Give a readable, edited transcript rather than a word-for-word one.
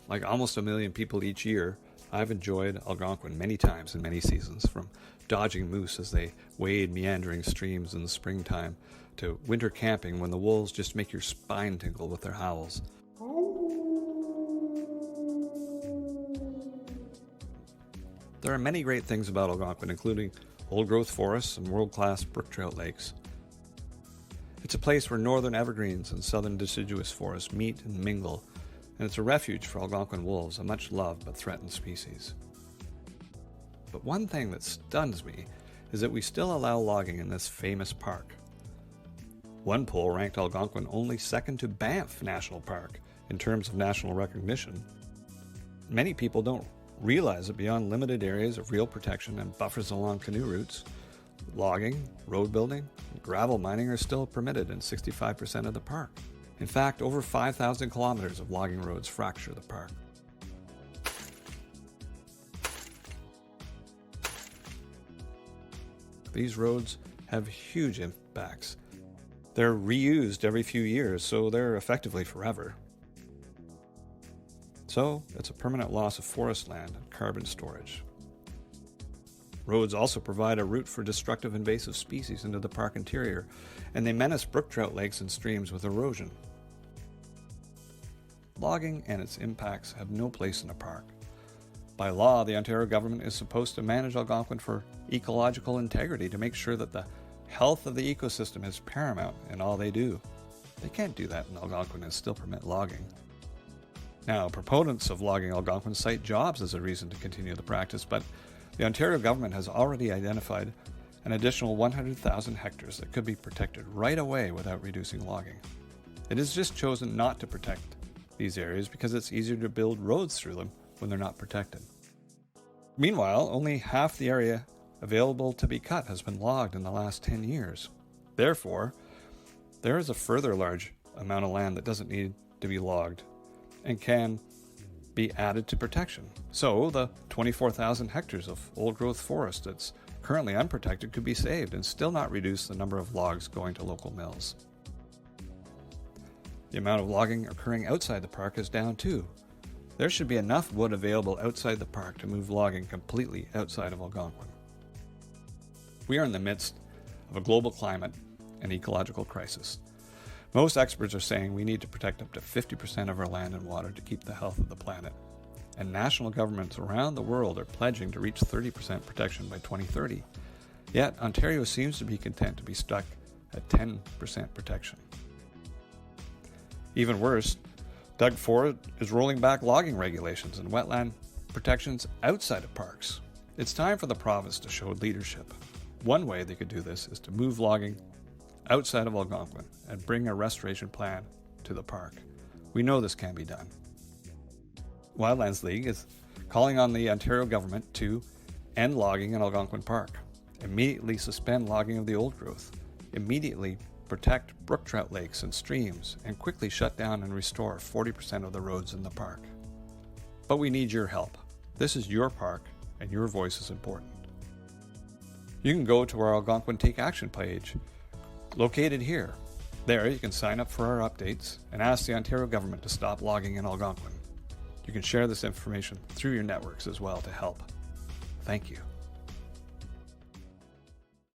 Like almost 1 million people each year, I've enjoyed Algonquin many times in many seasons, from dodging moose as they wade meandering streams in the springtime, to winter camping when the wolves just make your spine tingle with their howls. There are many great things about Algonquin, including old-growth forests and world-class brook trout lakes. It's a place where northern evergreens and southern deciduous forests meet and mingle, and it's a refuge for Algonquin wolves, a much-loved but threatened species. But one thing that stuns me is that we still allow logging in this famous park. One poll ranked Algonquin only second to Banff National Park in terms of national recognition. Many people don't realize that beyond limited areas of real protection and buffers along canoe routes, logging, road building, and gravel mining are still permitted in 65% of the park. In fact, over 5,000 kilometers of logging roads fracture the park. These roads have huge impacts. They're reused every few years, so they're effectively forever. So, it's a permanent loss of forest land and carbon storage. Roads also provide a route for destructive invasive species into the park interior, and they menace brook trout lakes and streams with erosion. Logging and its impacts have no place in a park. By law, the Ontario government is supposed to manage Algonquin for ecological integrity to make sure that the health of the ecosystem is paramount in all they do. They can't do that in Algonquin and still permit logging. Now, proponents of logging Algonquin cite jobs as a reason to continue the practice, but the Ontario government has already identified an additional 100,000 hectares that could be protected right away without reducing logging. It has just chosen not to protect these areas because it's easier to build roads through them when they're not protected. Meanwhile, only half the area available to be cut has been logged in the last 10 years. Therefore, there is a further large amount of land that doesn't need to be logged and can be added to protection. So the 24,000 hectares of old-growth forest that's currently unprotected could be saved and still not reduce the number of logs going to local mills. The amount of logging occurring outside the park is down too. There should be enough wood available outside the park to move logging completely outside of Algonquin. We are in the midst of a global climate and ecological crisis. Most experts are saying we need to protect up to 50% of our land and water to keep the health of the planet. And national governments around the world are pledging to reach 30% protection by 2030. Yet, Ontario seems to be content to be stuck at 10% protection. Even worse, Doug Ford is rolling back logging regulations and wetland protections outside of parks. It's time for the province to show leadership. One way they could do this is to move logging outside of Algonquin and bring a restoration plan to the park. We know this can be done. Wildlands League is calling on the Ontario government to end logging in Algonquin Park, immediately suspend logging of the old growth, immediately protect brook trout lakes and streams, and quickly shut down and restore 40% of the roads in the park. But we need your help. This is your park, and your voice is important. You can go to our Algonquin Take Action page, located here. There, you can sign up for our updates and ask the Ontario government to stop logging in Algonquin. You can share this information through your networks as well to help. Thank you.